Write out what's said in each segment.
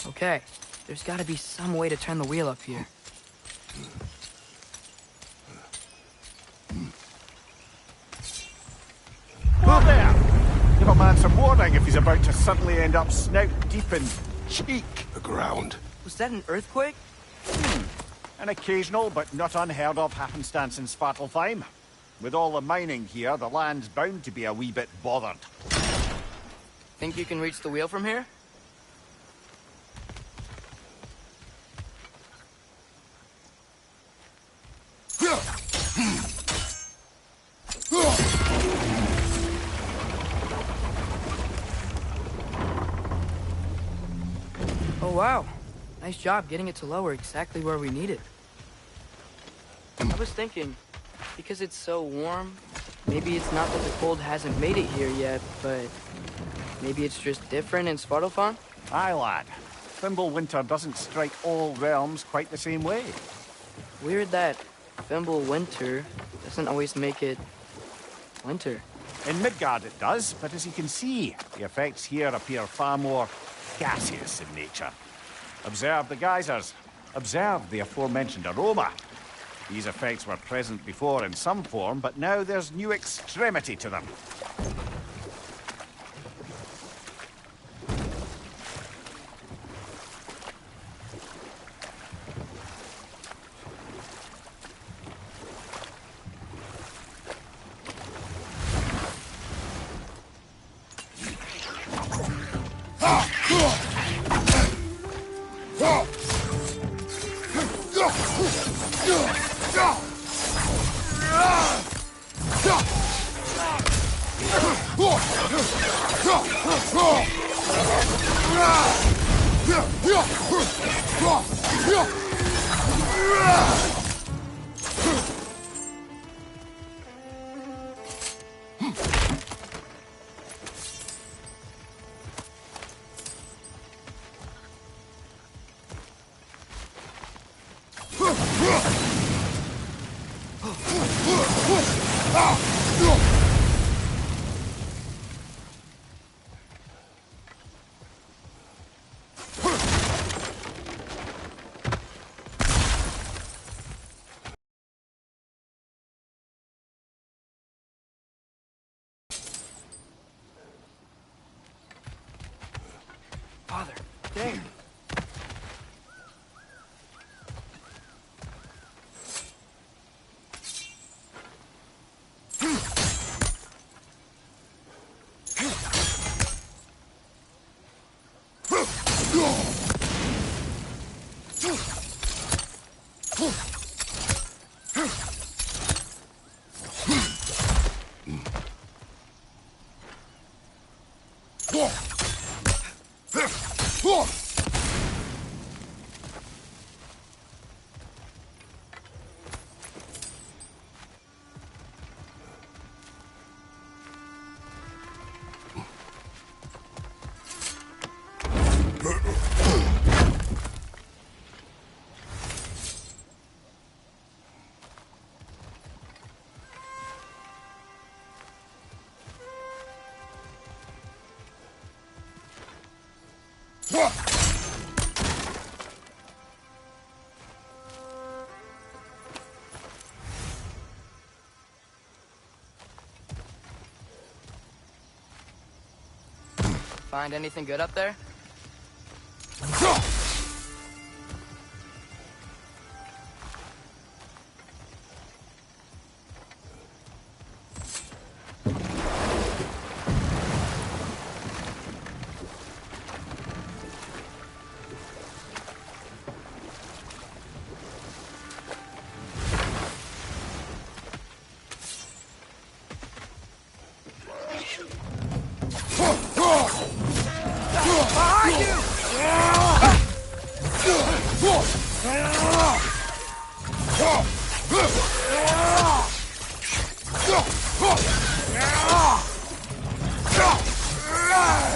Okay, there's gotta be some way to turn the wheel up here. Who there? Give a man some warning if he's about to suddenly end up snout deep in cheek. The ground. Was that an earthquake? An occasional but not unheard of happenstance in Svartalfheim. With all the mining here, the land's bound to be a wee bit bothered. Think you can reach the wheel from here? Oh wow, nice job getting it to lower exactly where we need it. I was thinking, because it's so warm, maybe it's not that the cold hasn't made it here yet, but maybe it's just different in Svartalfheim? Aye, lad. Fimbulwinter doesn't strike all realms quite the same way. Weird that Fimbulwinter doesn't always make it winter. In Midgard it does, but as you can see, the effects here appear far more gaseous in nature. Observe the geysers. Observe the aforementioned aroma. These effects were present before in some form, but now there's new extremity to them. Father, there. Find anything good up there?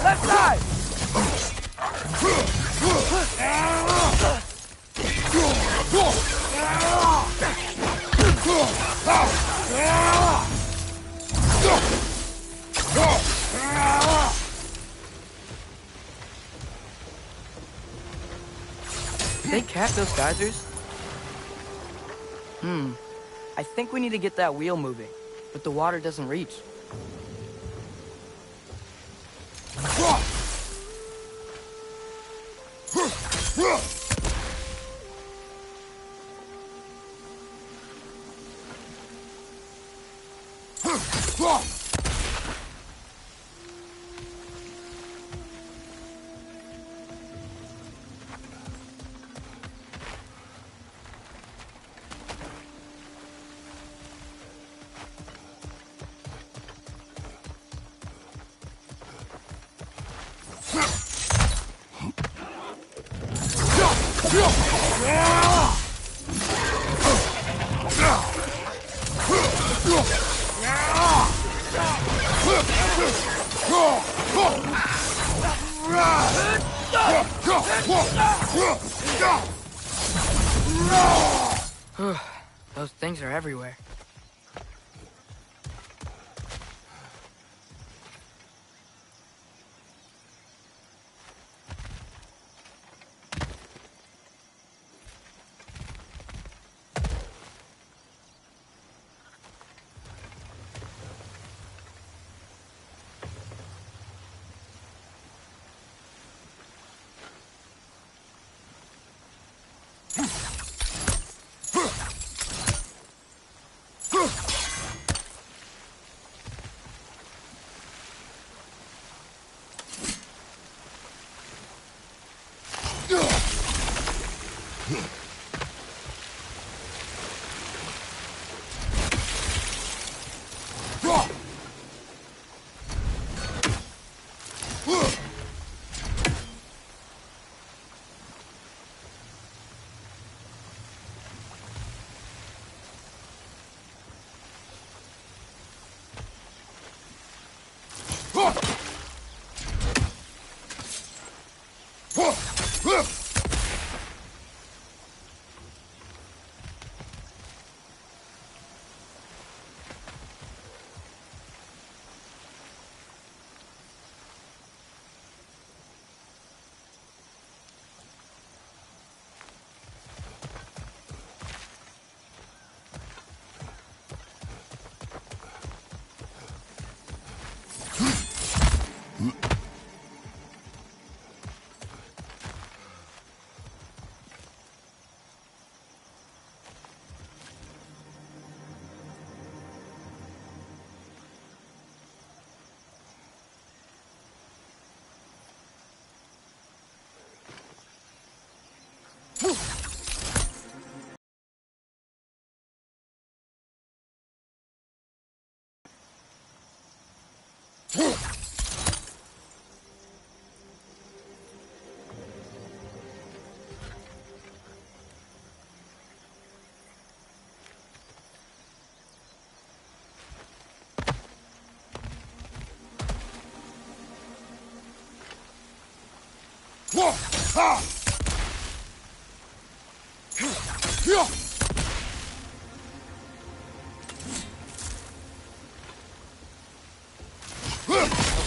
Left side! Did they cap those geysers? I think we need to get that wheel moving, but the water doesn't reach. Those things are everywhere.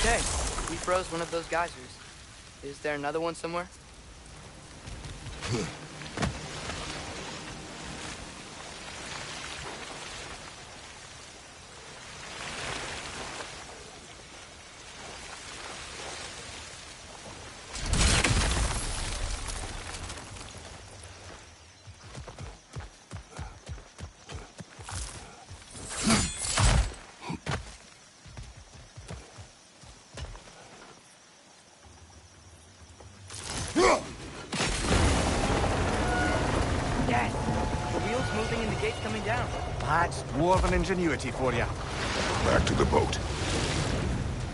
Okay, we froze one of those geysers. Is there another one somewhere? Dad, the wheel's moving and the gate's coming down. That's dwarven ingenuity for you. Back to the boat.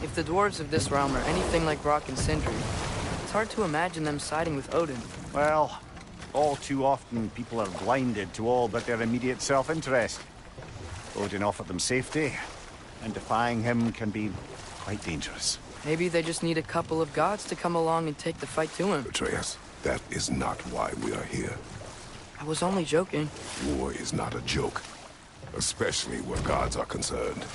If the dwarves of this realm are anything like Brock and Sindri, it's hard to imagine them siding with Odin. Well, all too often people are blinded to all but their immediate self-interest. Odin offered them safety, and defying him can be quite dangerous. Maybe they just need a couple of gods to come along and take the fight to him. Atreus, that is not why we are here. I was only joking. War is not a joke, especially where gods are concerned.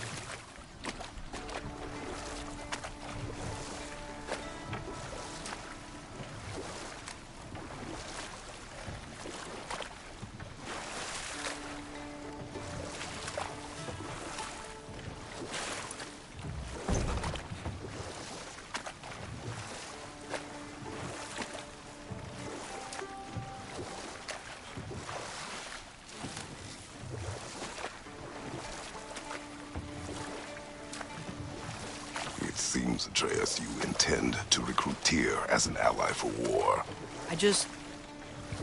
It seems, Atreus, you intend to recruit Tyr as an ally for war.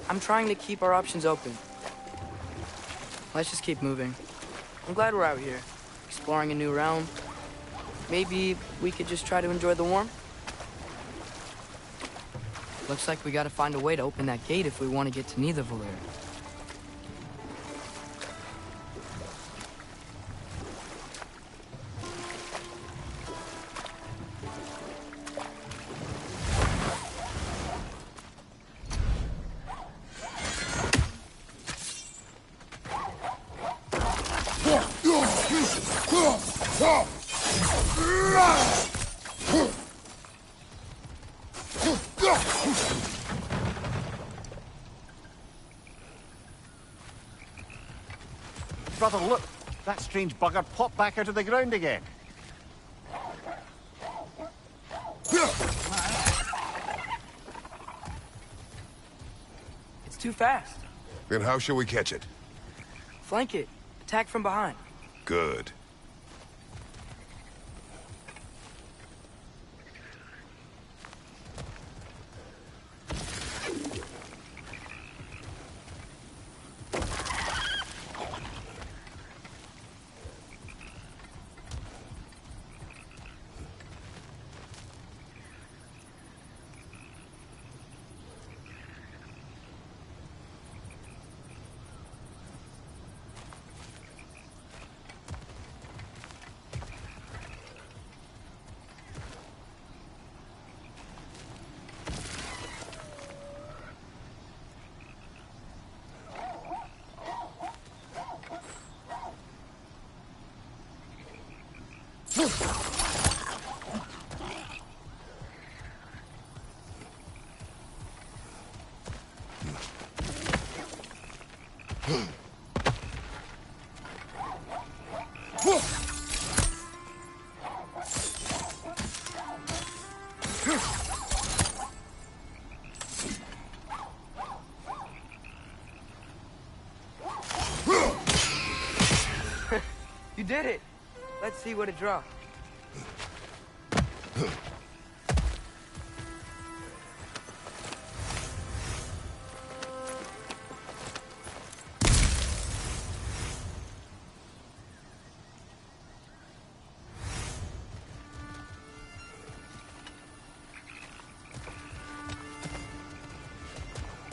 I'm trying to keep our options open. Let's just keep moving. I'm glad we're out here, exploring a new realm. Maybe we could just try to enjoy the warmth? Looks like we gotta find a way to open that gate if we want to get to Nidavellir. Brother, look! That strange bugger popped back out of the ground again. It's too fast. Then how shall we catch it? Flank it. Attack from behind. Good. You did it! Let's see what it dropped.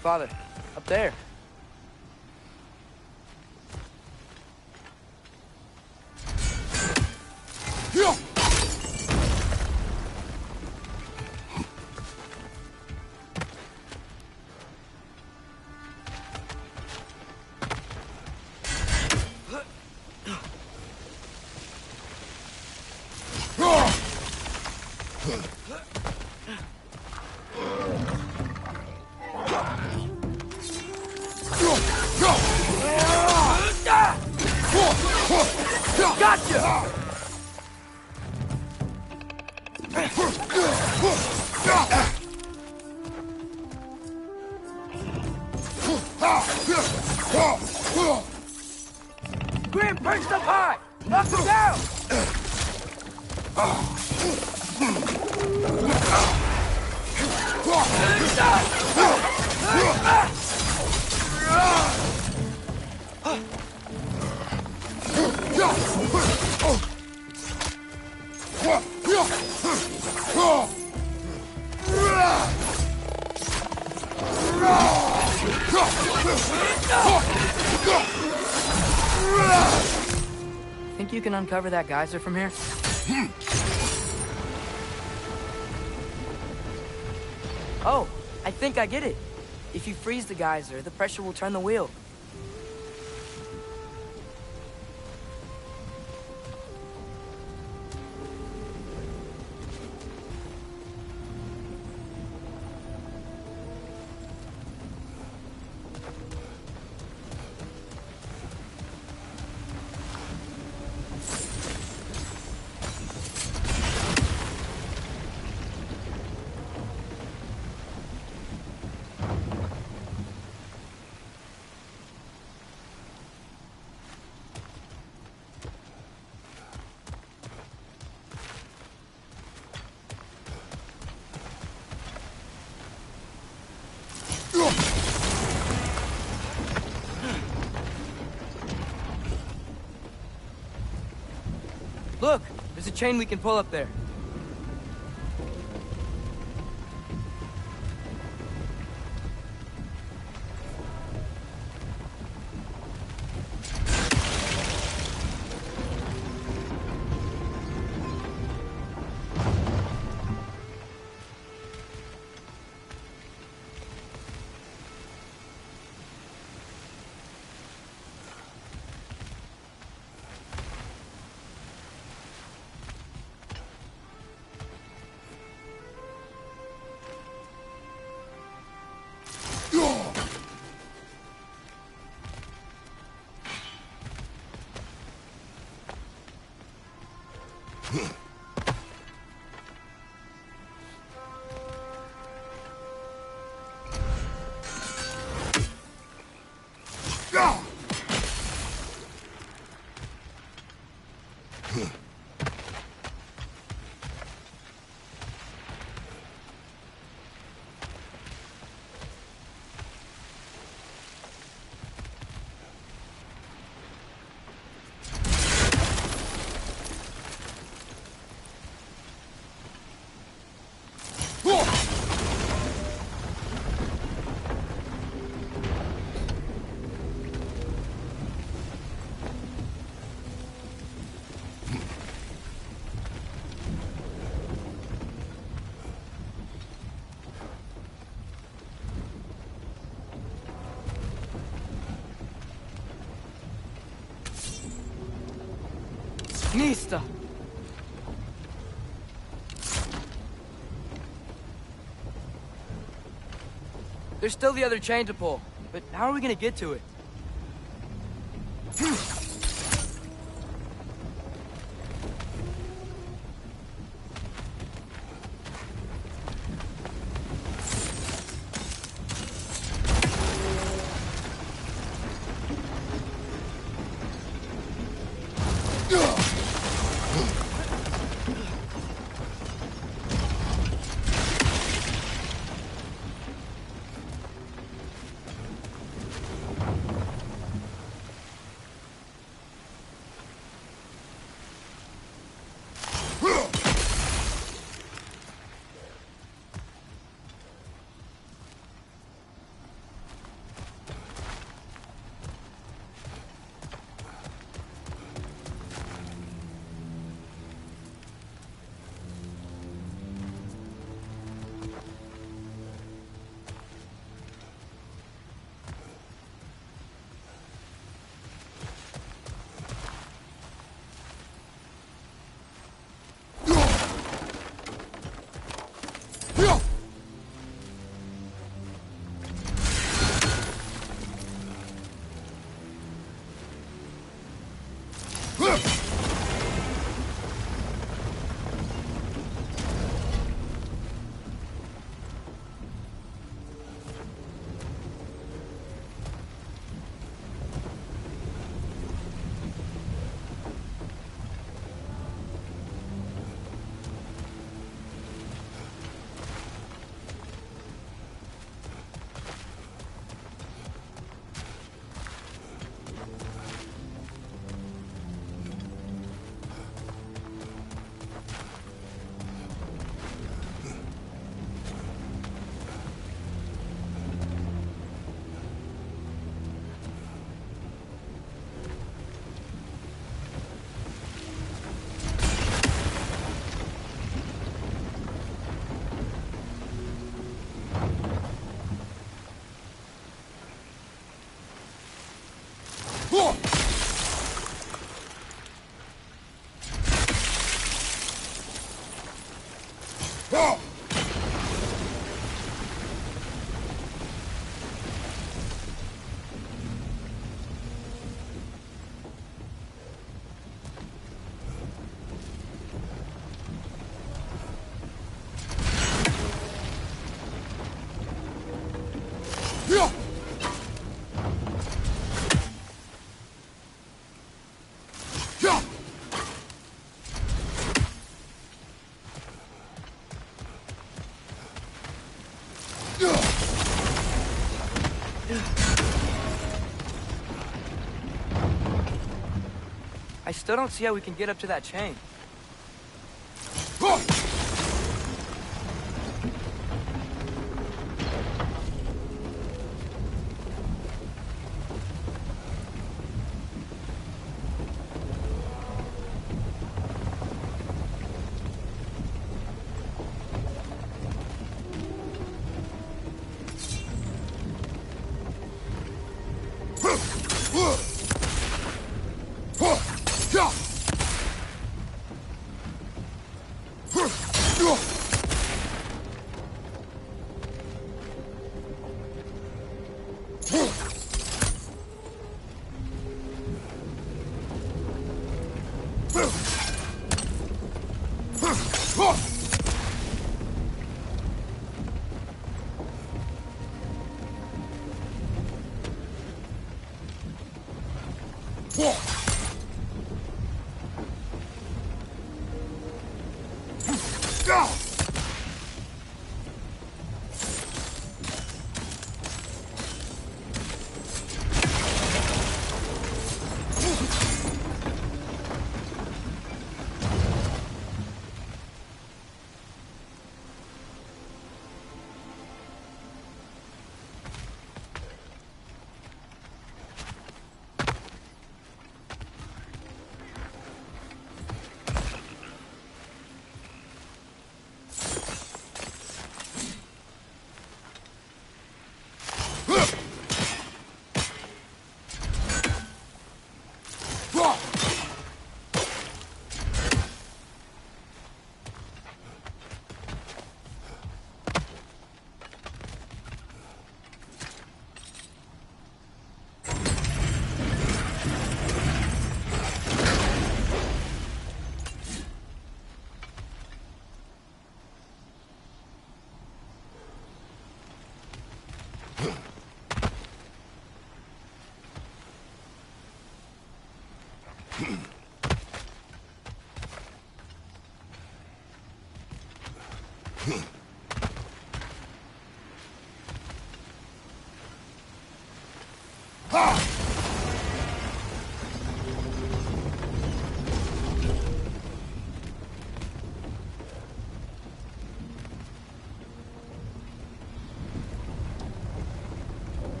Father, up there. Gotcha! Grim, perched up high! Knock him down! Think you can uncover that geyser from here? Oh, I think I get it. If you freeze the geyser, the pressure will turn the wheel. Look, there's a chain we can pull up there. Mista! There's still the other chain to pull, but how are we gonna get to it? I still don't see how we can get up to that chain.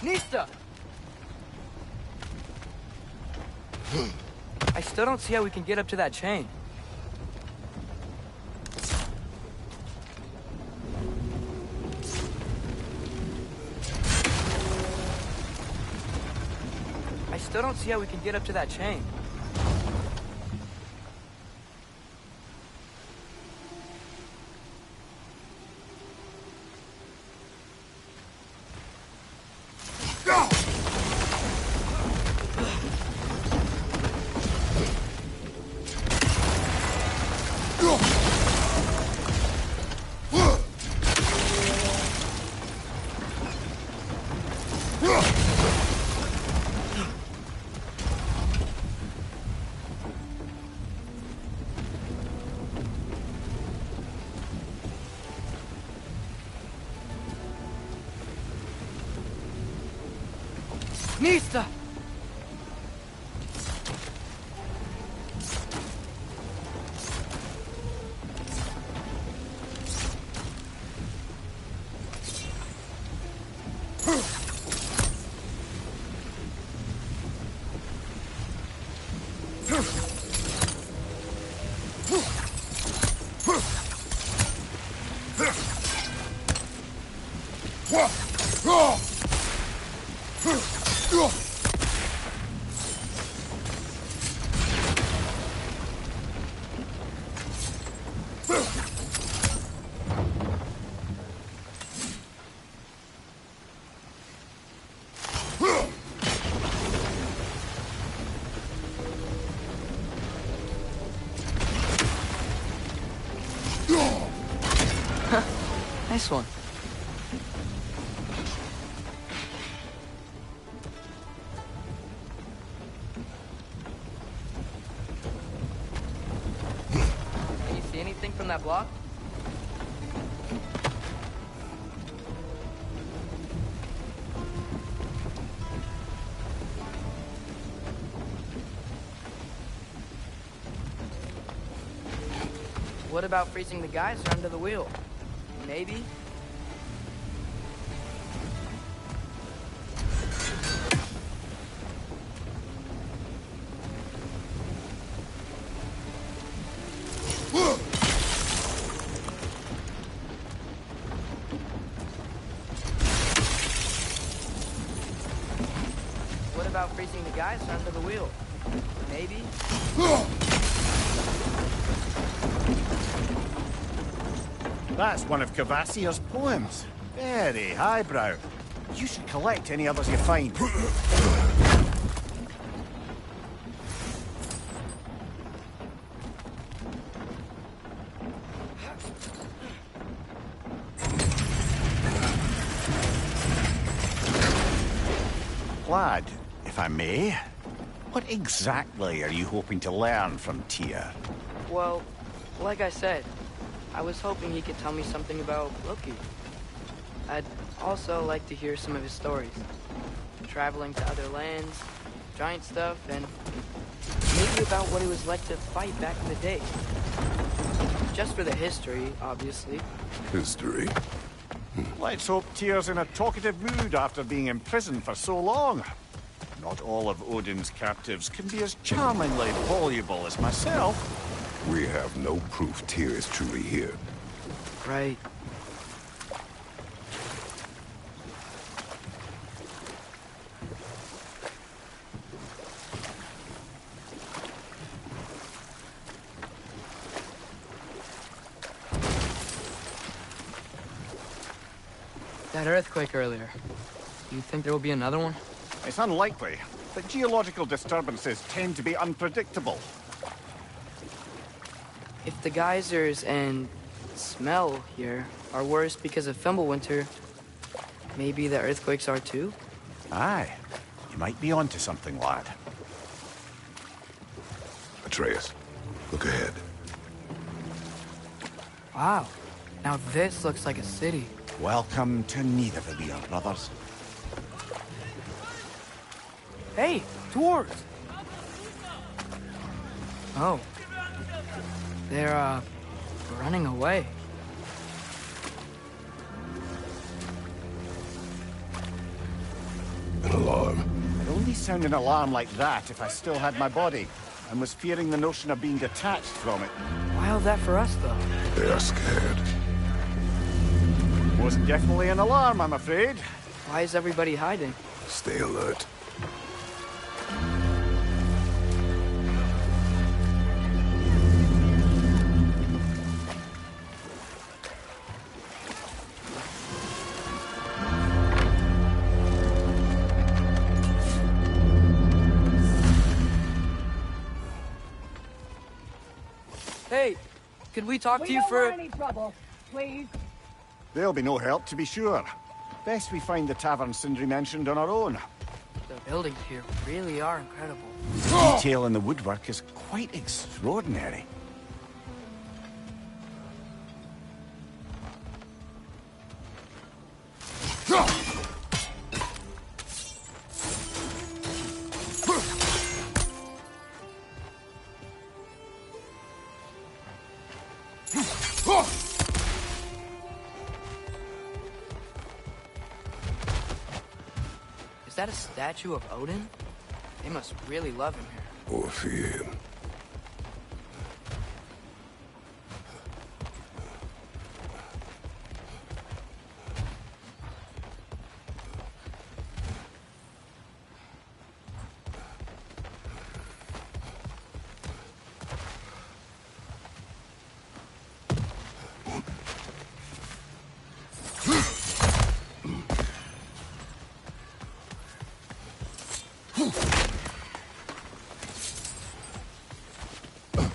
Nista! I still don't see how we can get up to that chain. I still don't see how we can get up to that chain. Nista! Nice one. Can you see anything from that block? What about freezing the geyser under the wheel? Maybe? What about freezing the geyser under the wheel? Maybe? That's one of Cavassier's poems. Very highbrow. You should collect any others you find. Lad, if I may, what exactly are you hoping to learn from Tyr? Well, like I said, I was hoping he could tell me something about Loki. I'd also like to hear some of his stories. Traveling to other lands, giant stuff, and maybe about what it was like to fight back in the day. Just for the history, obviously. History. Let's hope Tyr's in a talkative mood after being imprisoned for so long. Not all of Odin's captives can be as charmingly voluble as myself. We have no proof Tyr is truly here. Right. That earthquake earlier. Do you think there will be another one? It's unlikely, but geological disturbances tend to be unpredictable. If the geysers and smell here are worse because of Fimbulwinter, maybe the earthquakes are too? Aye, you might be onto something, lad. Atreus, look ahead. Wow. Now this looks like a city. Welcome to Nidavellir, brothers. Hey, dwarves! Oh. They're, running away. An alarm. I'd only sound an alarm like that if I still had my body, and was fearing the notion of being detached from it. Wild that for us, though. They are scared. Was definitely an alarm, I'm afraid. Why is everybody hiding? Stay alert. Hey, could we talk to We you don't for... want any trouble, please. There'll be no help, to be sure. Best we find the tavern Sindri mentioned on our own. The buildings here really are incredible. The detail in the woodwork is quite extraordinary. Is that a statue of Odin? They must really love him here. Or fear him.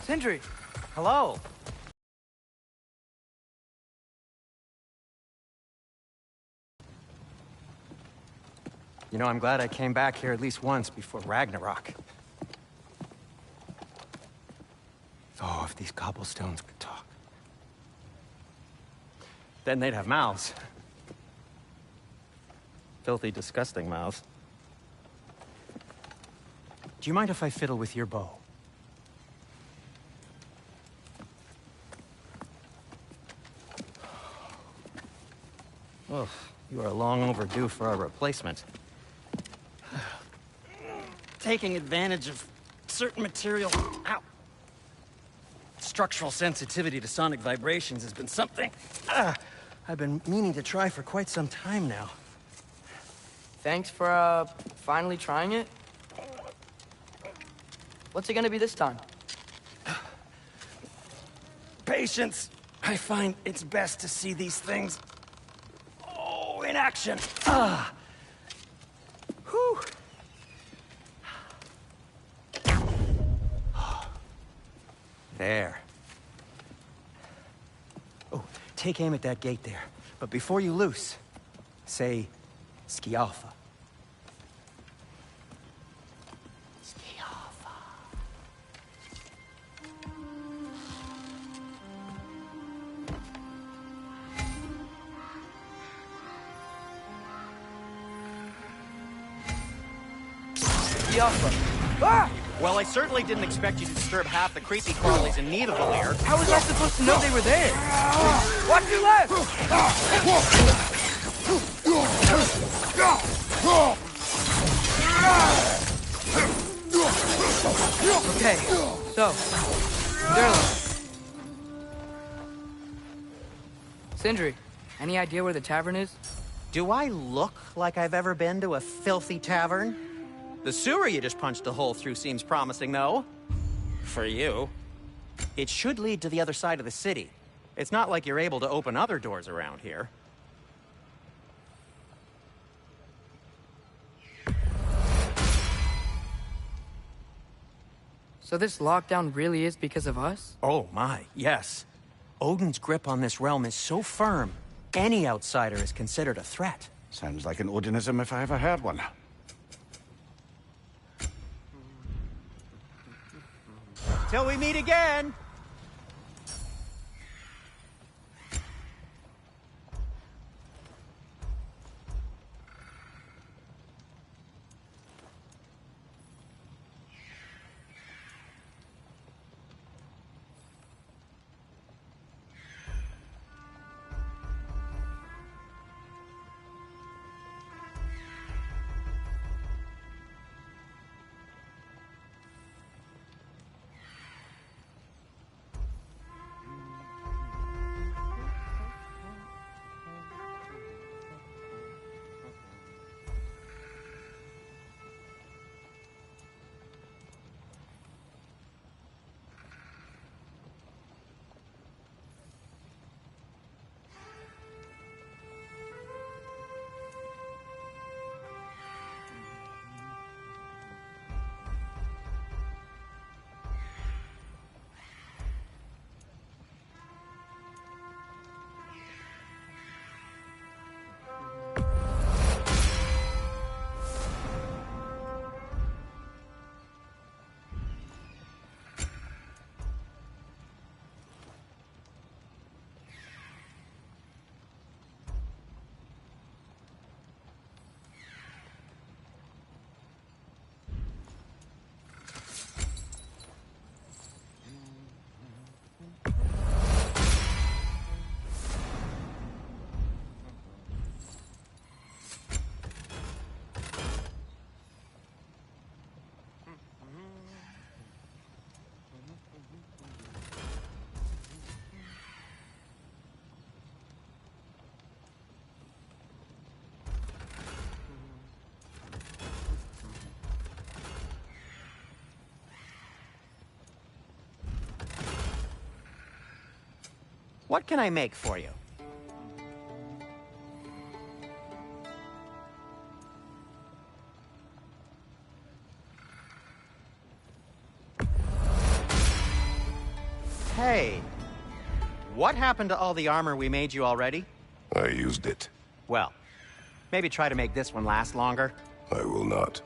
Sindri! Hello. You know, I'm glad I came back here at least once before Ragnarok. Oh, if these cobblestones could talk. Then they'd have mouths. Filthy, disgusting mouths. Do you mind if I fiddle with your bow? Oh, you are long overdue for a replacement. Taking advantage of certain material... Ow! Structural sensitivity to sonic vibrations has been something I've been meaning to try for quite some time now. Thanks for, finally trying it. What's it gonna be this time? Patience. I find it's best to see these things... Oh, in action. Whew. There. Oh, take aim at that gate there. But before you loose, say, Skialfa. Skialfa. Skialfa. Ah! Well, I certainly didn't expect you to disturb half the creepy crawlies in Nidavellir. How was I supposed to know they were there? Watch your left! Okay, so, Durlin. Sindri, any idea where the tavern is? Do I look like I've ever been to a filthy tavern? The sewer you just punched a hole through seems promising, though. For you. It should lead to the other side of the city. It's not like you're able to open other doors around here. So this lockdown really is because of us? Oh my, yes. Odin's grip on this realm is so firm, any outsider is considered a threat. Sounds like an Odinism if I ever heard one. Till we meet again! What can I make for you? Hey, what happened to all the armor we made you already? I used it. Well, maybe try to make this one last longer. I will not.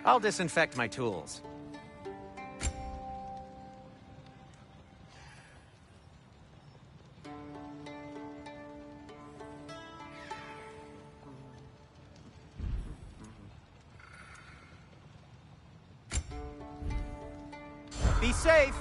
I'll disinfect my tools. Be safe!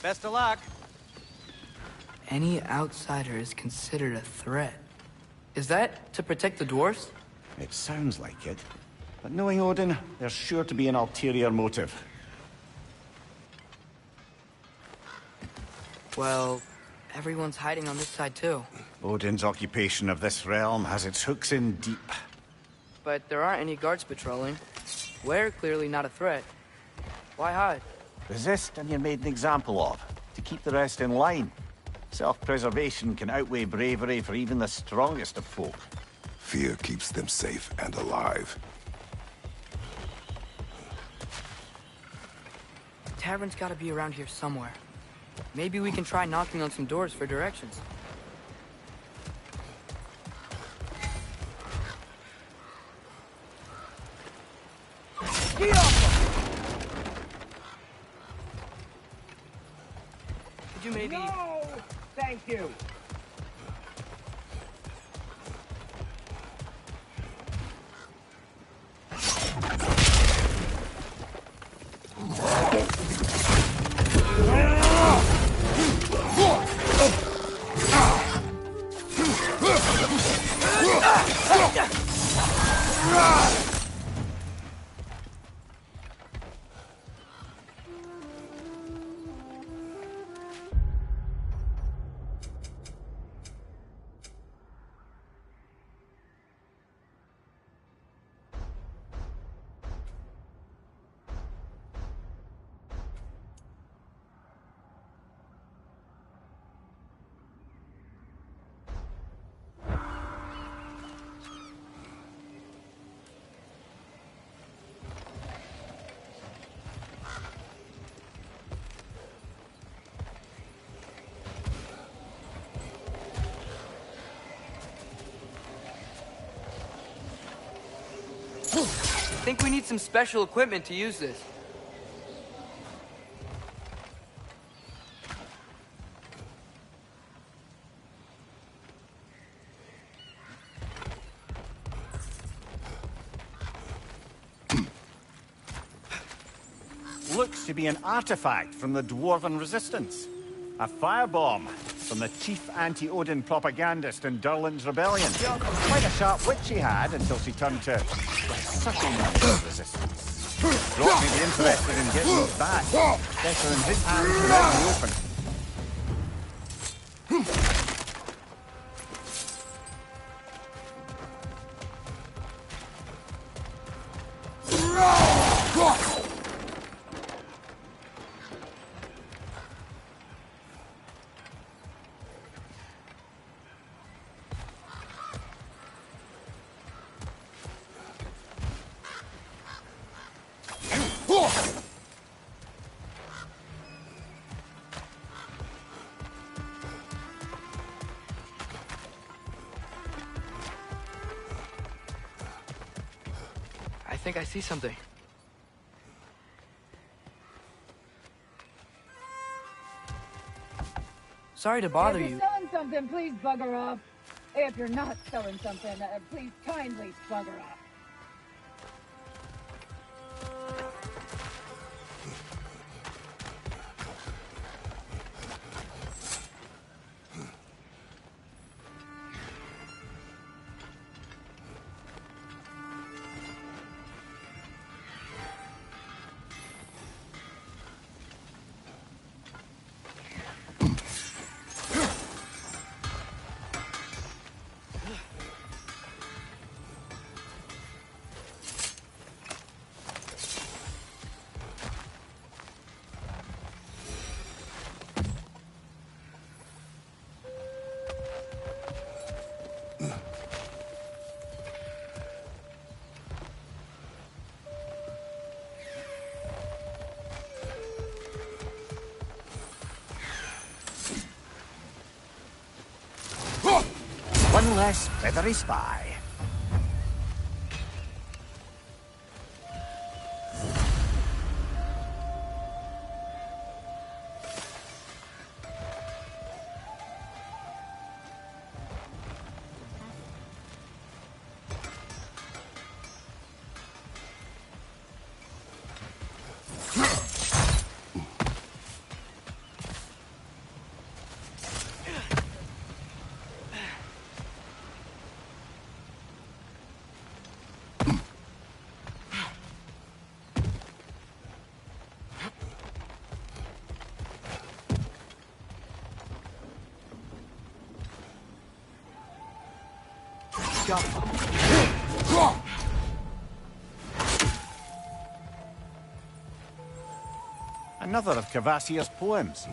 Best of luck. Any outsider is considered a threat. Is that to protect the dwarfs? It sounds like it. But knowing Odin, there's sure to be an ulterior motive. Well, everyone's hiding on this side too. Odin's occupation of this realm has its hooks in deep. But there aren't any guards patrolling. We're clearly not a threat. Why hide? Resist and you're made an example of, to keep the rest in line. Self-preservation can outweigh bravery for even the strongest of folk. Fear keeps them safe and alive. The tavern's gotta be around here somewhere. Maybe we can try knocking on some doors for directions. Get off! Could you maybe... No! Thank you! I think we need some special equipment to use this. Looks to be an artifact from the Dwarven Resistance. A firebomb from the chief anti-Odin propagandist in Durlin's rebellion. Quite a sharp wit she had until she turned to sucking resistance. Brock may be interested in getting these back. Better in his hands than out in the open. I think I see something. Sorry to bother If you. you're selling something, please bugger off. If you're not selling something, please kindly bugger off. One less feathery spy. Another of Cavassier's poems.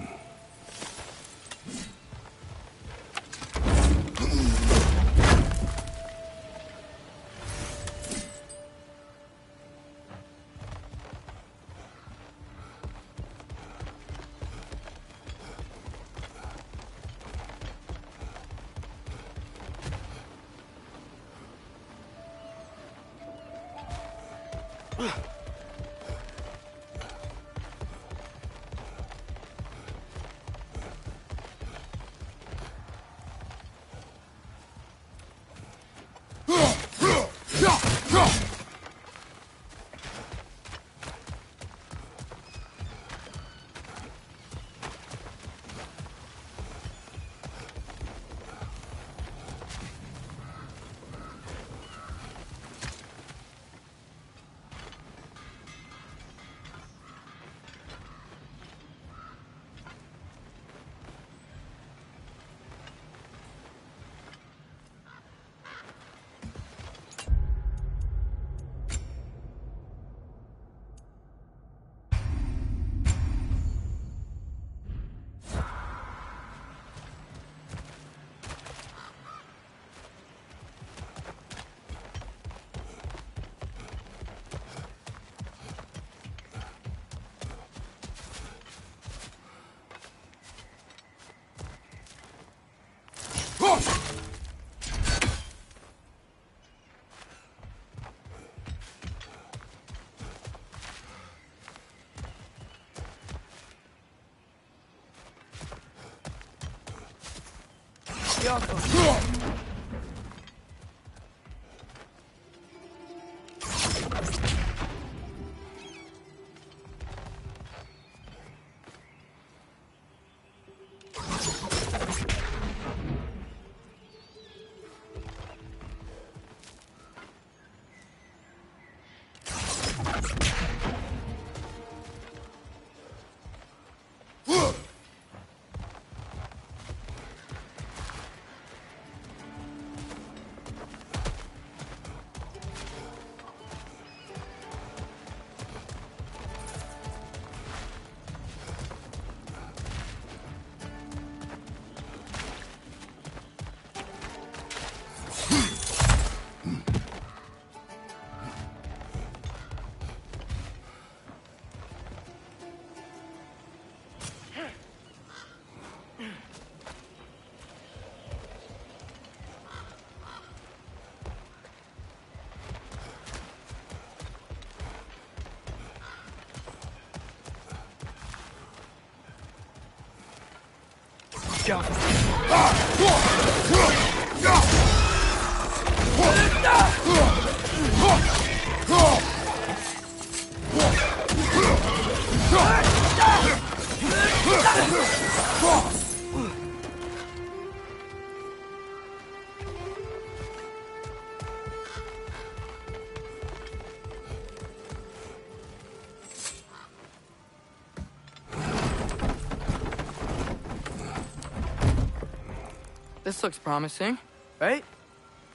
This looks promising, right?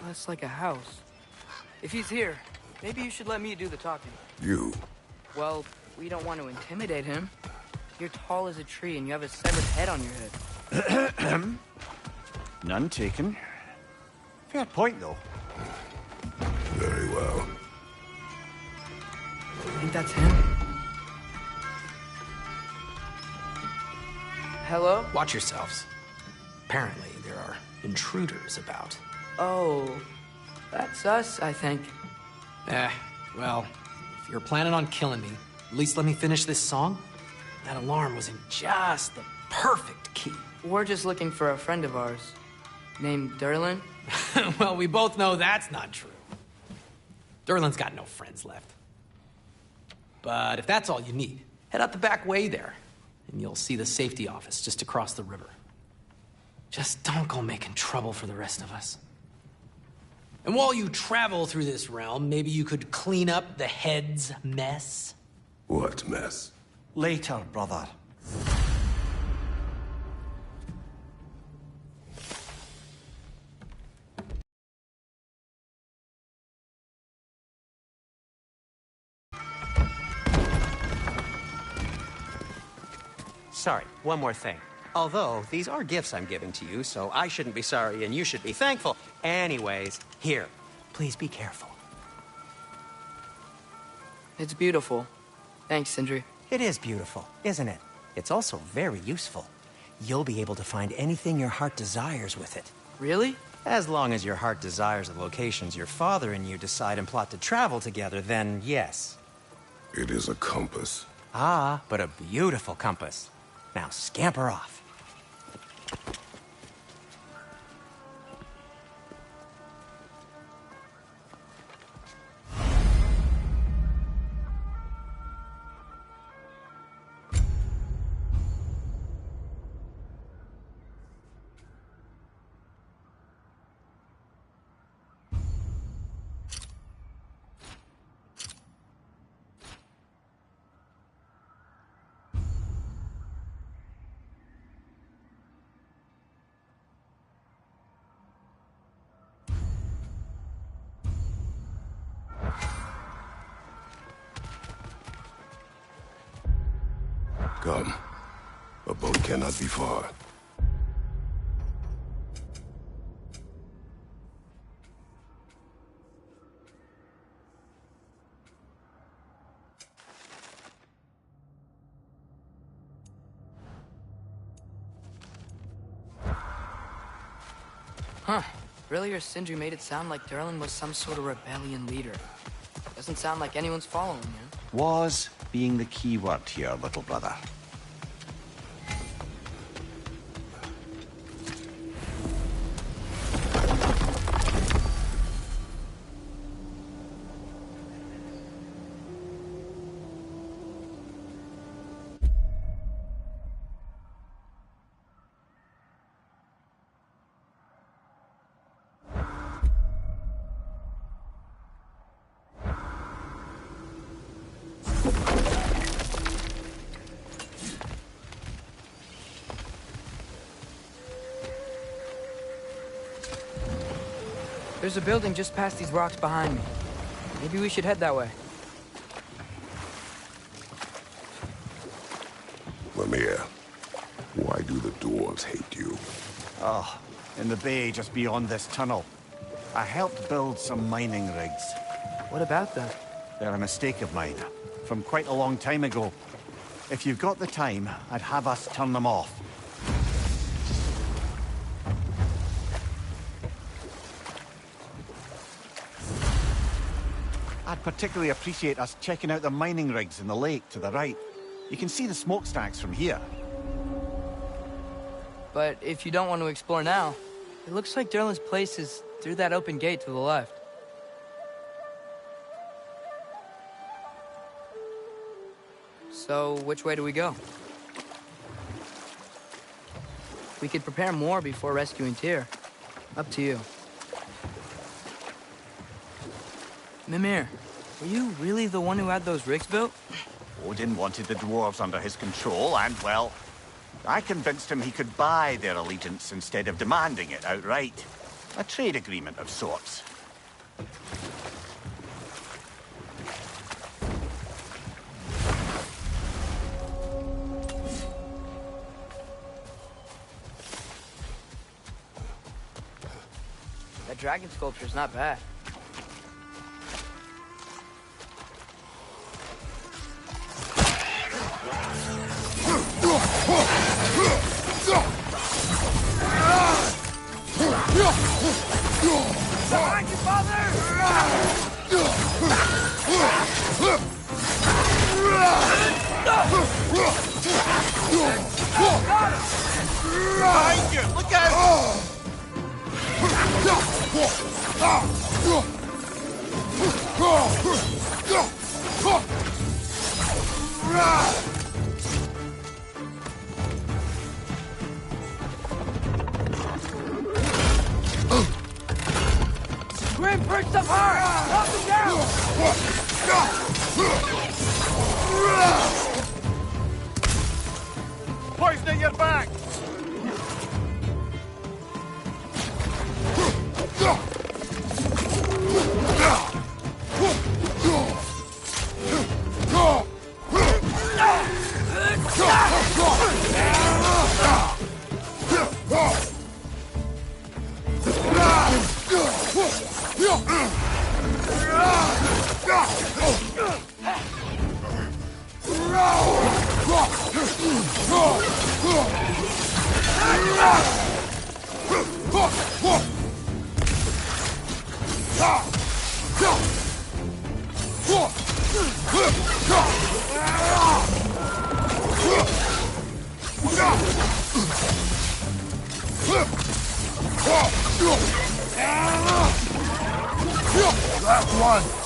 That's like a house. If he's here, maybe you should let me do the talking. You. Well, we don't want to intimidate him. You're tall as a tree and you have a severed head on your head. None taken. Fair point, though. Very well. I think that's him. Hello? Watch yourselves. Apparently, there are intruders about. Oh, that's us, I think. Well, if you're planning on killing me, at least let me finish this song. That alarm was in just the perfect key. We're just looking for a friend of ours, named Durlin. Well, we both know that's not true. Durlin's got no friends left. But if that's all you need, head out the back way there, and you'll see the safety office just across the river. Just don't go making trouble for the rest of us. And while you travel through this realm, maybe you could clean up the head's mess? What mess? Later, brother. Sorry, one more thing. Although, these are gifts I'm giving to you, so I shouldn't be sorry and you should be thankful. Anyways, here, please be careful. It's beautiful. Thanks, Sindri. It is beautiful, isn't it? It's also very useful. You'll be able to find anything your heart desires with it. Really? As long as your heart desires the locations your father and you decide and plot to travel together, then yes. It is a compass. Ah, but a beautiful compass. Now scamper off. Come. A boat cannot be far. Huh. Earlier, Sindri made it sound like Durlin was some sort of rebellion leader. Doesn't sound like anyone's following him. Was being the key word here, little brother. There's a building just past these rocks behind me. Maybe we should head that way. Mimir, why do the dwarves hate you? Oh, in the bay just beyond this tunnel. I helped build some mining rigs. What about them? They're a mistake of mine, from quite a long time ago. If you've got the time, I'd have us turn them off. I'd particularly appreciate us checking out the mining rigs in the lake to the right. You can see the smokestacks from here. But if you don't want to explore now, it looks like Durlin's place is through that open gate to the left. So, which way do we go? We could prepare more before rescuing Tyr. Up to you. Mimir, were you really the one who had those rigs built? Odin wanted the dwarves under his control, and, well, I convinced him he could buy their allegiance instead of demanding it outright. A trade agreement of sorts. That dragon sculpture's not bad. Behind you, Behind you! Look out! Grim perched up high! Up and down! Poisoning your back! Last one.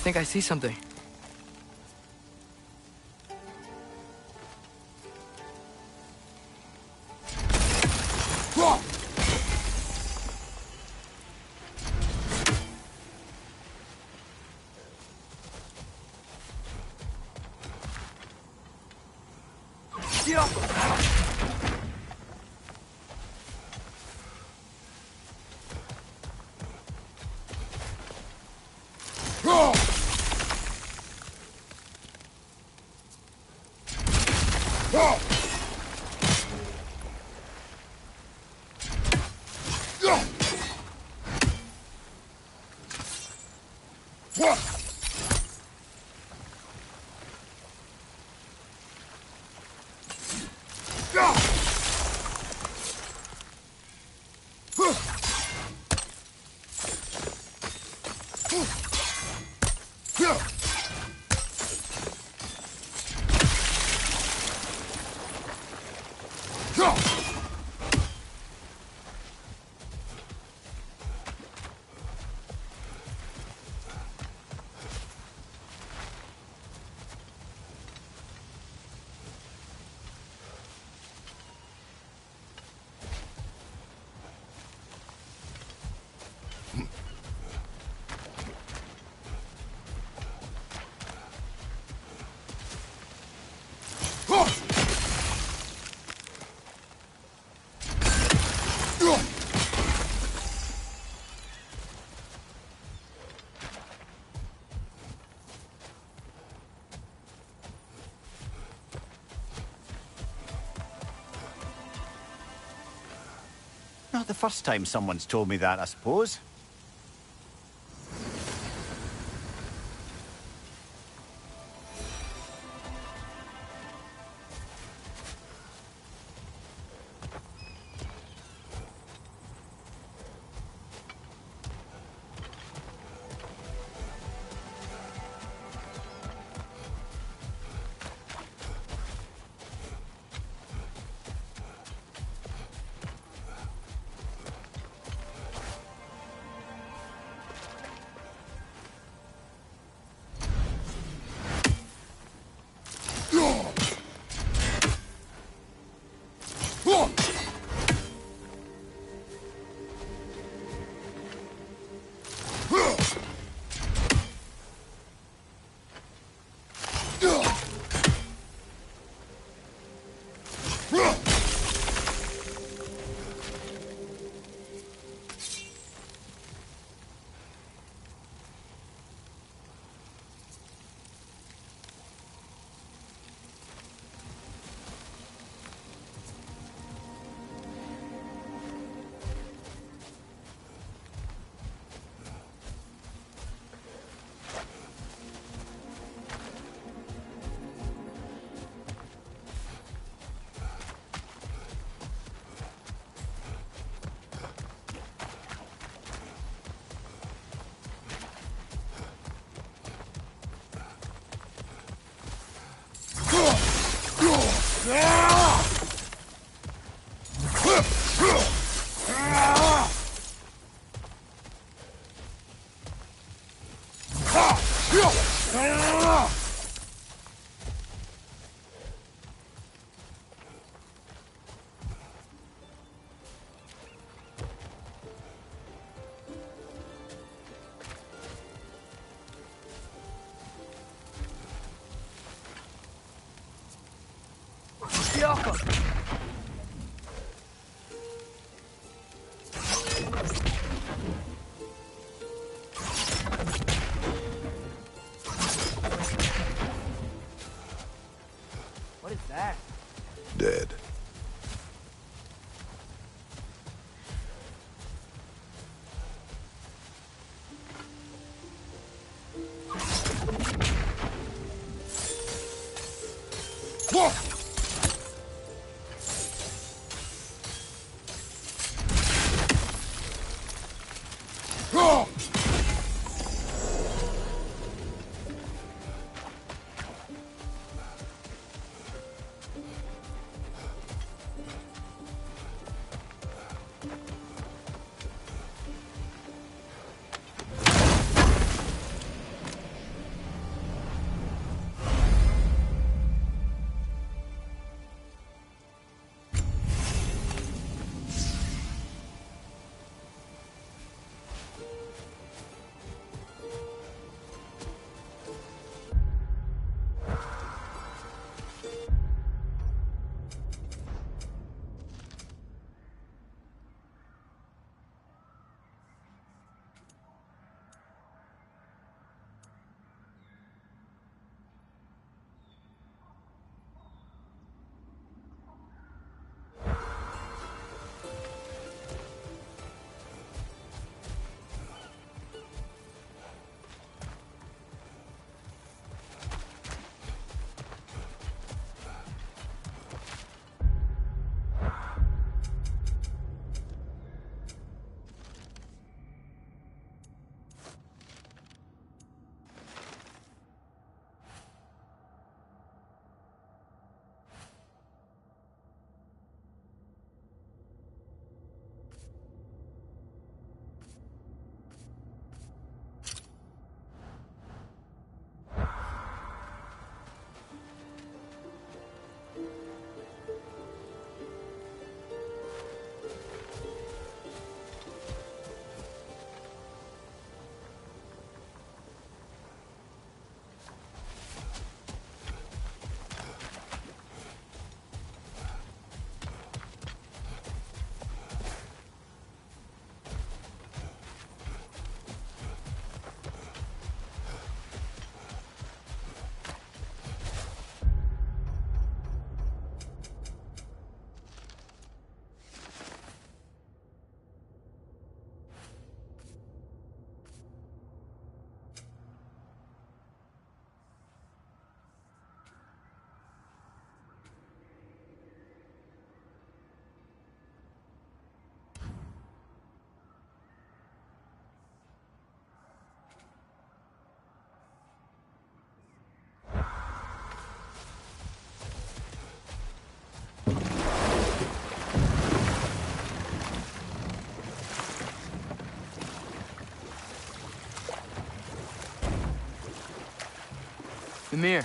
think I see something. Not the first time someone's told me that, I suppose. What is that? Dead. Mimir,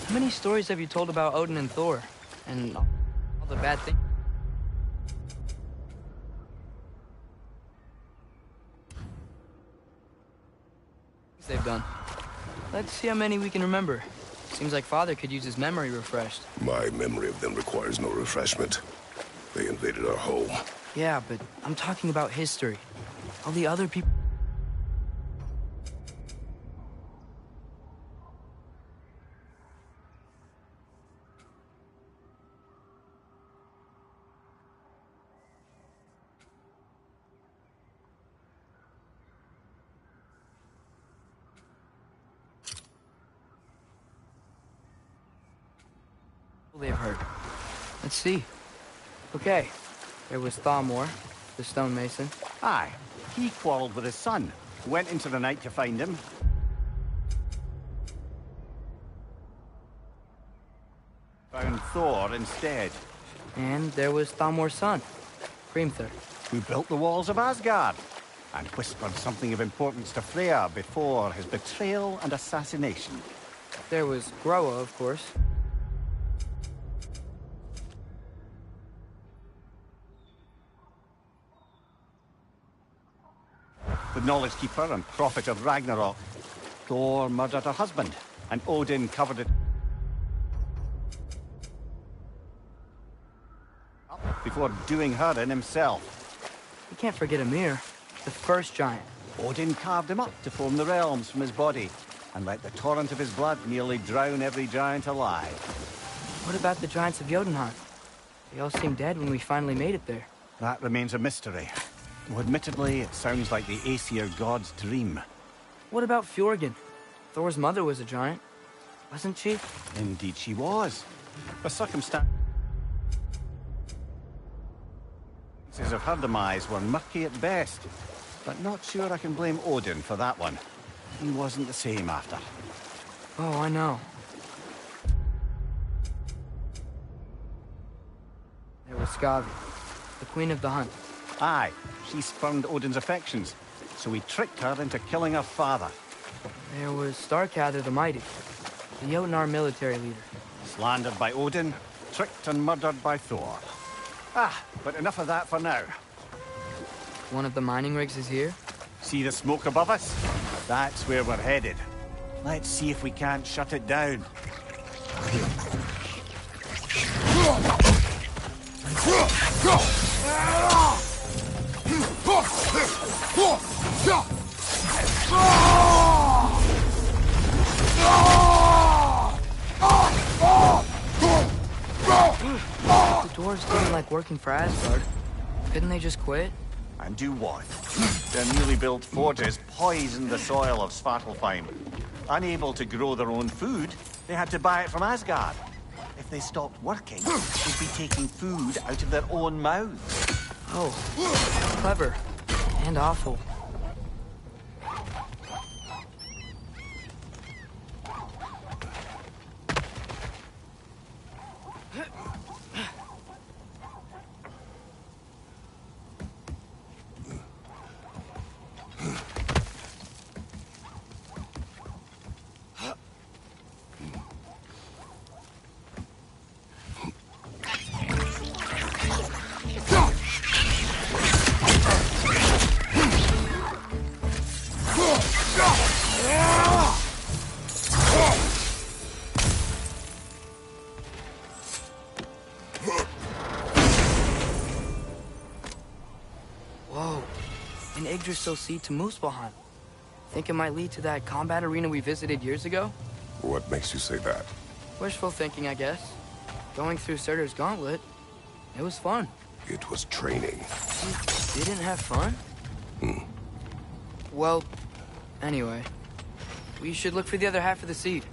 how many stories have you told about Odin and Thor? And all the bad things they've done. Let's see how many we can remember. Seems like Father could use his memory refreshed. My memory of them requires no refreshment. They invaded our home. Yeah, but I'm talking about history. All the other people... they've heard. Let's see. Okay, there was Thamor, the stonemason. Aye, he quarreled with his son. Went into the night to find him. Found Thor instead. And there was Thamor's son, Hrimthur. Who built the walls of Asgard and whispered something of importance to Freya before his betrayal and assassination. There was Groa, of course. The Knowledge Keeper and Prophet of Ragnarok. Thor murdered her husband, and Odin covered it up before doing her in himself. You can't forget Ymir, the first giant. Odin carved him up to form the realms from his body, and let the torrent of his blood nearly drown every giant alive. What about the giants of Jotunheim? They all seemed dead when we finally made it there. That remains a mystery. Though admittedly, it sounds like the Aesir god's dream. What about Fjorgyn? Thor's mother was a giant, wasn't she? Indeed she was. The circumstances of her demise were murky at best, but not sure I can blame Odin for that one. He wasn't the same after. Oh, I know. There was Skavi, the queen of the hunt. Aye, she spurned Odin's affections, so he tricked her into killing her father. There was Starkadr the Mighty, the Jotnar military leader. Slandered by Odin, tricked and murdered by Thor. But enough of that for now. One of the mining rigs is here. See the smoke above us? That's where we're headed. Let's see if we can't shut it down. The dwarves didn't like working for Asgard. Couldn't they just quit? And do what? Their newly built forges poisoned the soil of Svartalfheim. Unable to grow their own food, they had to buy it from Asgard. If they stopped working, they'd be taking food out of their own mouths. Oh, clever. And awful. Whoa, an Yggdrasil seed to Muspelheim. Think it might lead to that combat arena we visited years ago? What makes you say that? Wishful thinking, I guess. Going through Surtur's gauntlet, it was fun. It was training. You didn't have fun? Well, anyway, we should look for the other half of the seed.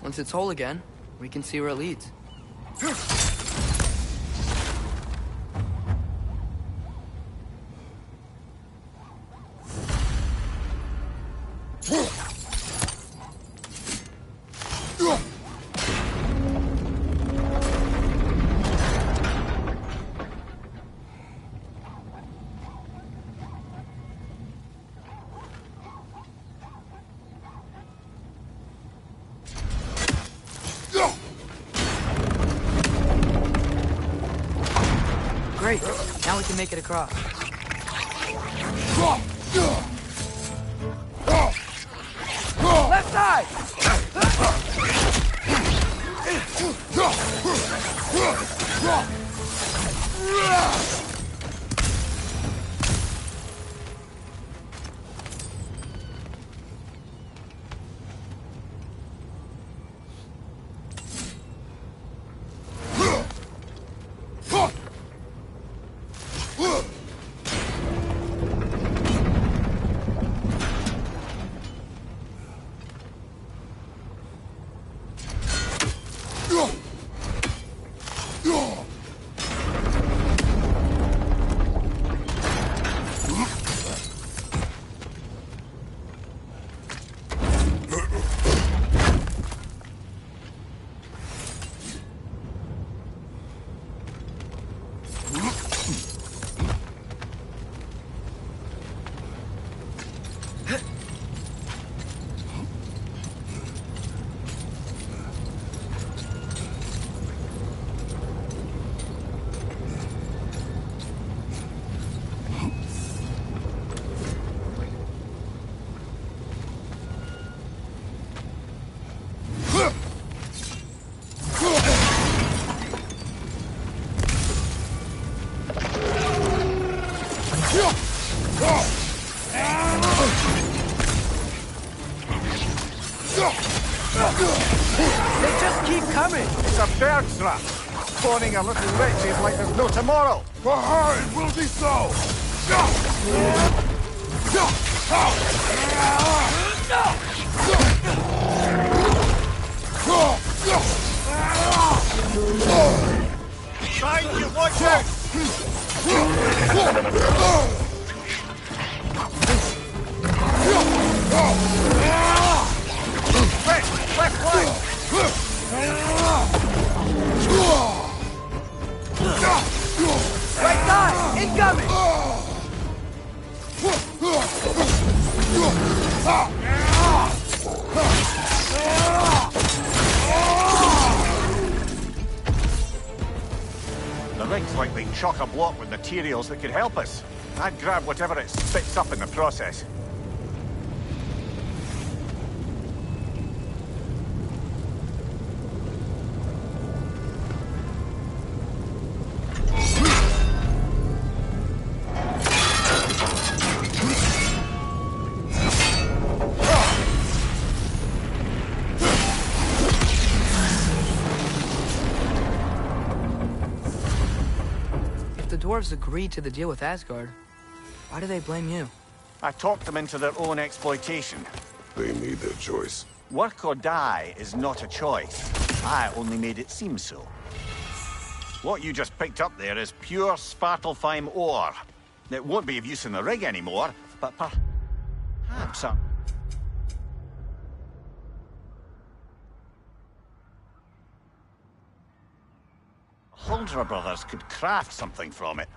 Once it's whole again, we can see where it leads. Great. Now we can make it across. Left side! They just keep coming! It's a bird's trap. Spawning a little wretches like there's no tomorrow. Behind will be so! Behind you, watch out! Left flank! Right side! Incoming! The rig's like they chock-a-block with materials that could help us. I'd grab whatever it spits up in the process. The dwarves agreed to the deal with Asgard. Why do they blame you? I talked them into their own exploitation. They made their choice. Work or die is not a choice. I only made it seem so. What you just picked up there is pure Svartalfheim ore. It won't be of use in the rig anymore, but perhaps Huldra brothers could craft something from it.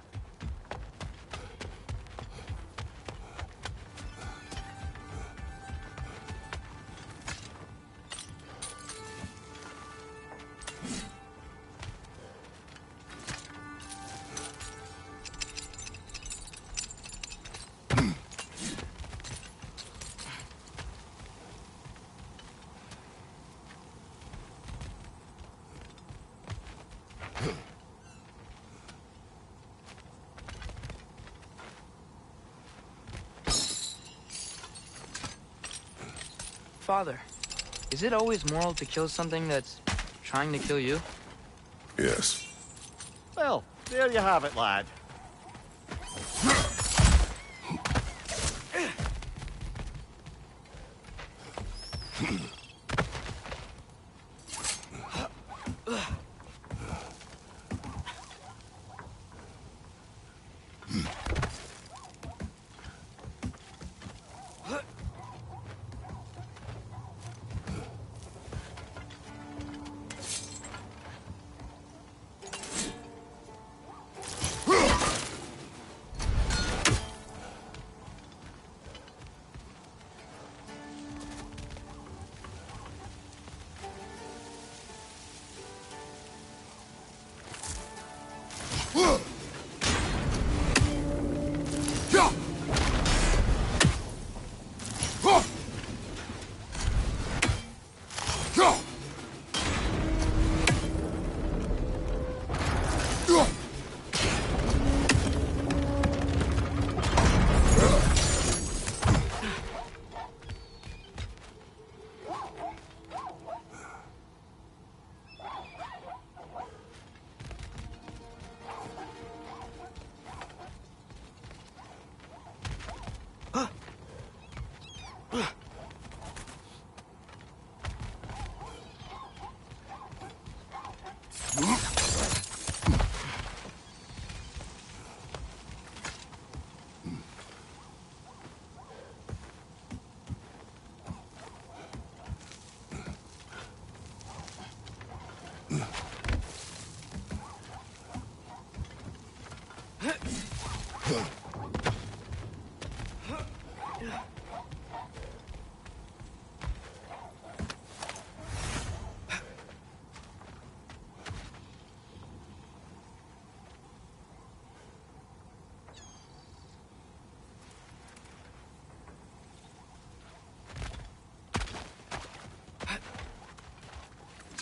Father, is it always moral to kill something that's trying to kill you? Yes. Well, there you have it, lad.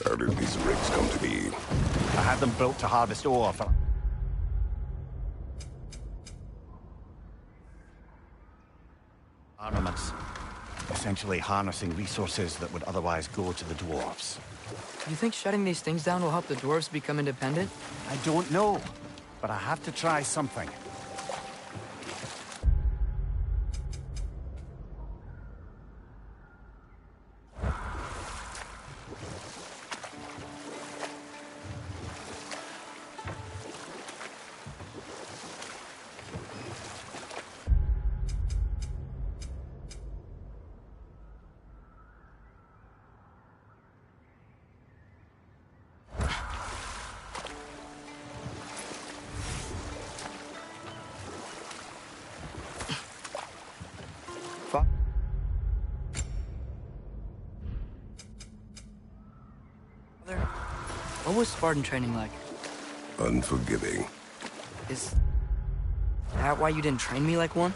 How did these rigs come to be? I had them built to harvest ore for armaments. Essentially harnessing resources that would otherwise go to the dwarves. You think shutting these things down will help the dwarves become independent? I don't know, but I have to try something. What was Spartan training like? Unforgiving. Is that why you didn't train me like one?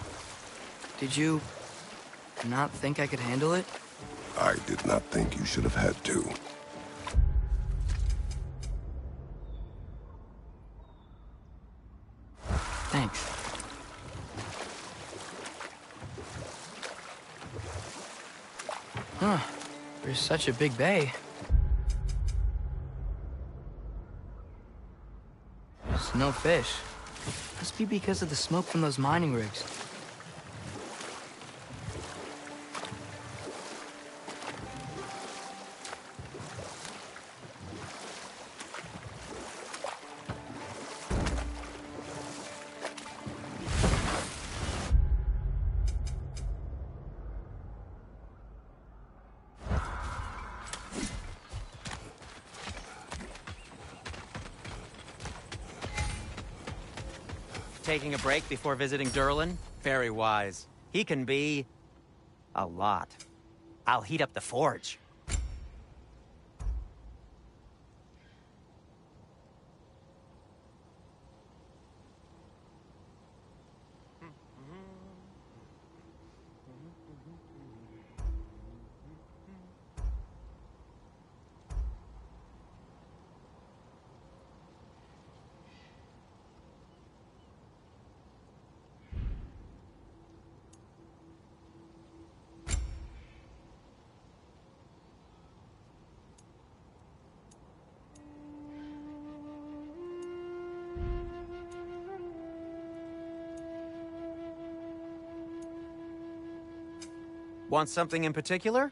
Did you not think I could handle it? I did not think you should have had to. Thanks. Huh. There's such a big bay. There's no fish. Must be because of the smoke from those mining rigs. Taking a break before visiting Durlin? Very wise. He can be... a lot. I'll heat up the forge. Want something in particular?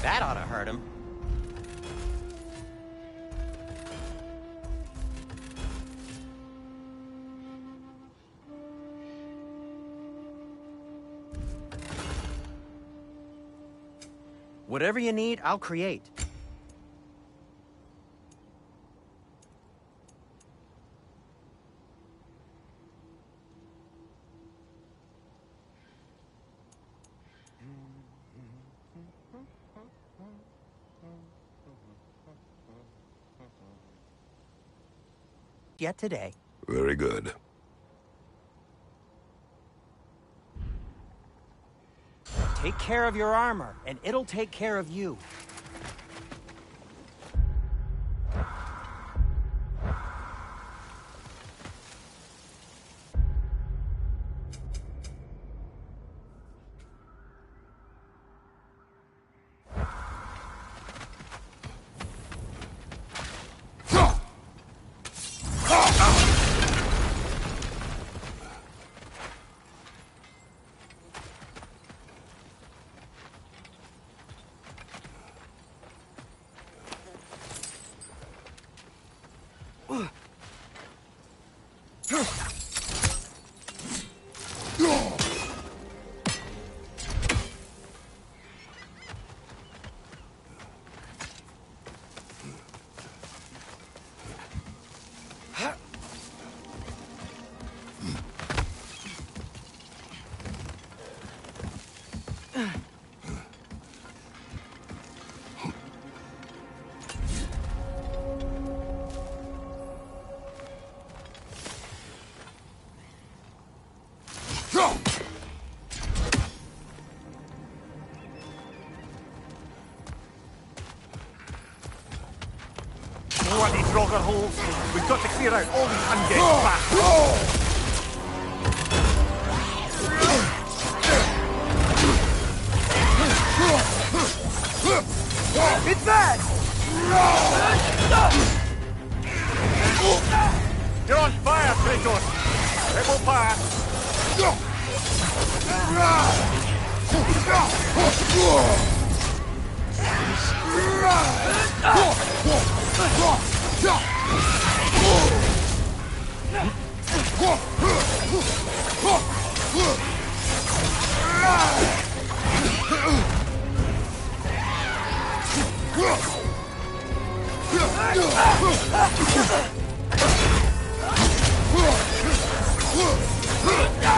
That ought to hurt him. Whatever you need, I'll create. Yet today. Very good. Take care of your armor, and it'll take care of you. Bloody Draugr holes. We've got to clear out all these undead bastards. It's bad! You're on fire, Kratos. It will pass.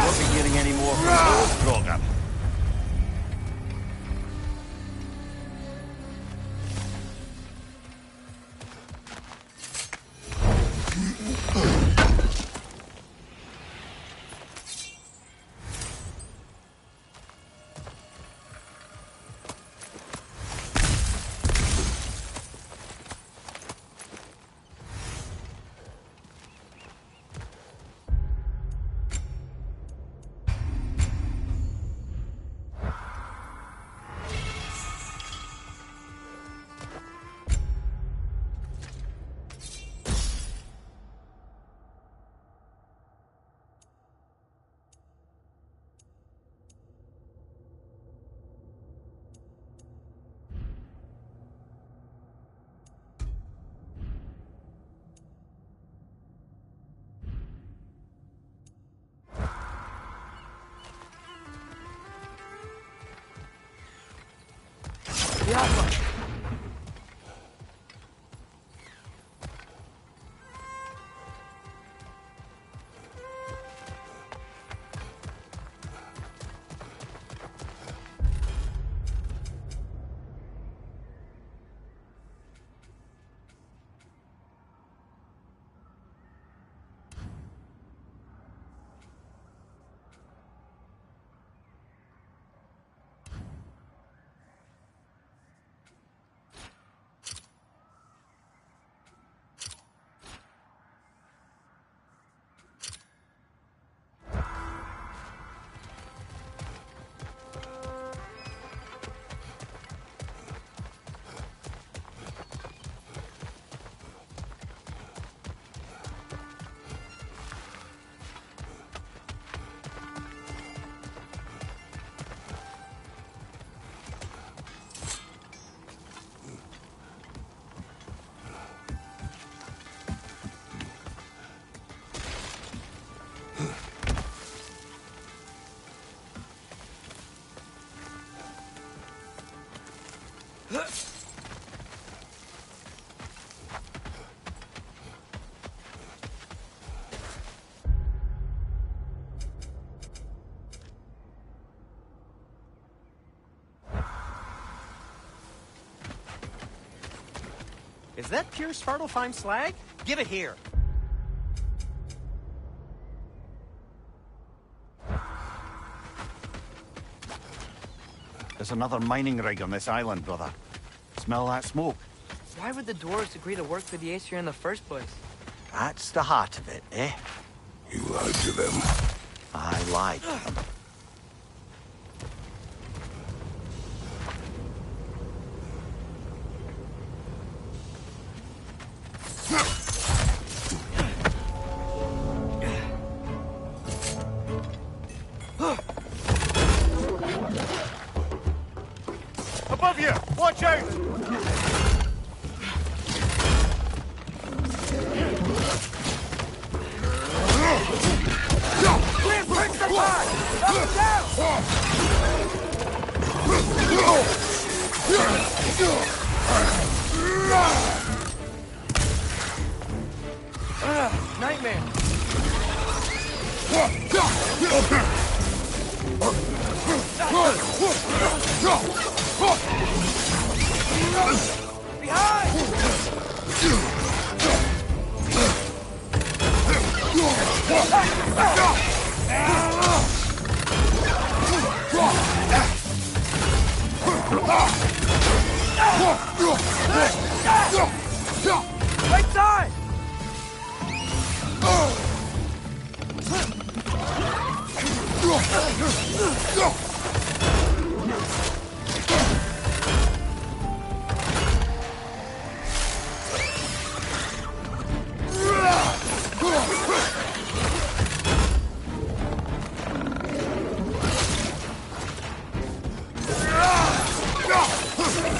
Won't be getting any more from old Draugr. Is that pure Svartalfheim slag? Give it here. There's another mining rig on this island, brother. Smell that smoke? Why would the dwarves agree to work for the Aesir in the first place? That's the heart of it, eh? You lied to them. I lied to them. Right side!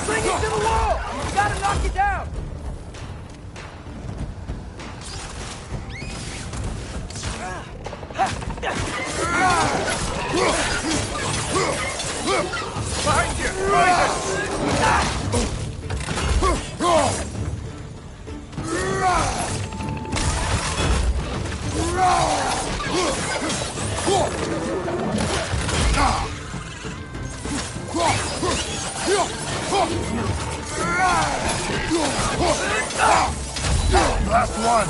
Sling it to the wall! You gotta knock it down! Behind you! Behind you! Last one!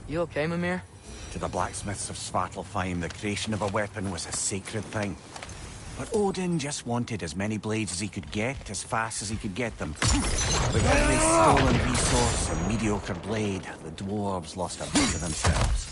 You okay, Mimir? To the blacksmiths of Svartalfheim, the creation of a weapon was a sacred thing. But Odin just wanted as many blades as he could get, as fast as he could get them. With every stolen resource and mediocre blade, the dwarves lost a bit of themselves.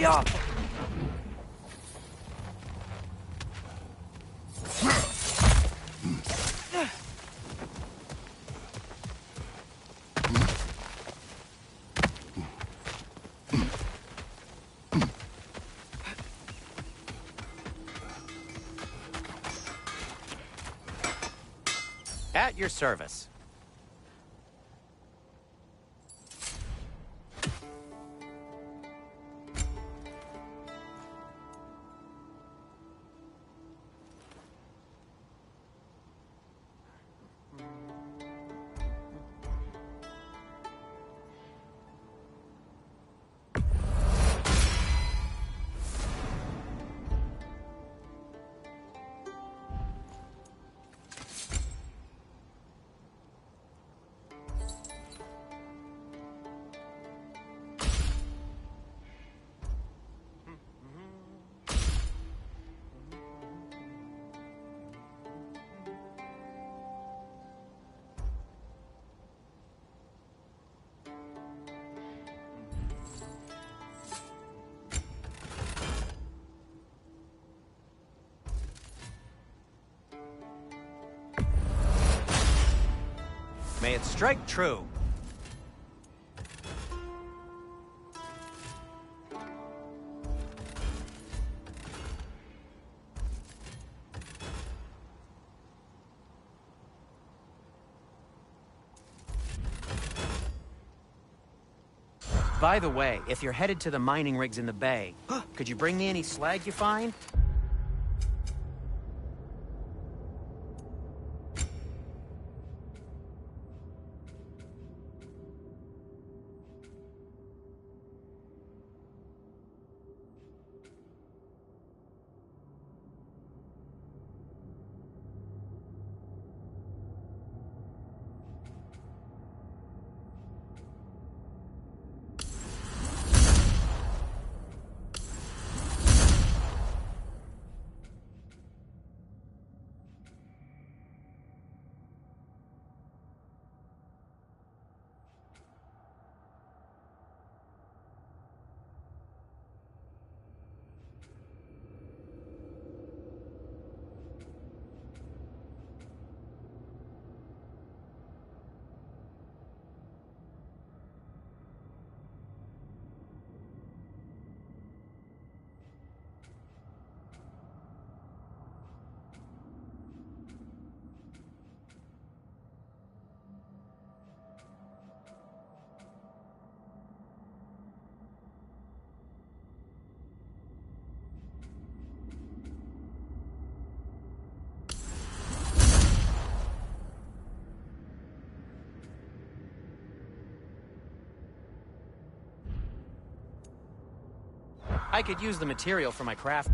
Up! At your service. May it strike true. By the way, if you're headed to the mining rigs in the bay, could you bring me any slag you find? I could use the material for my craft.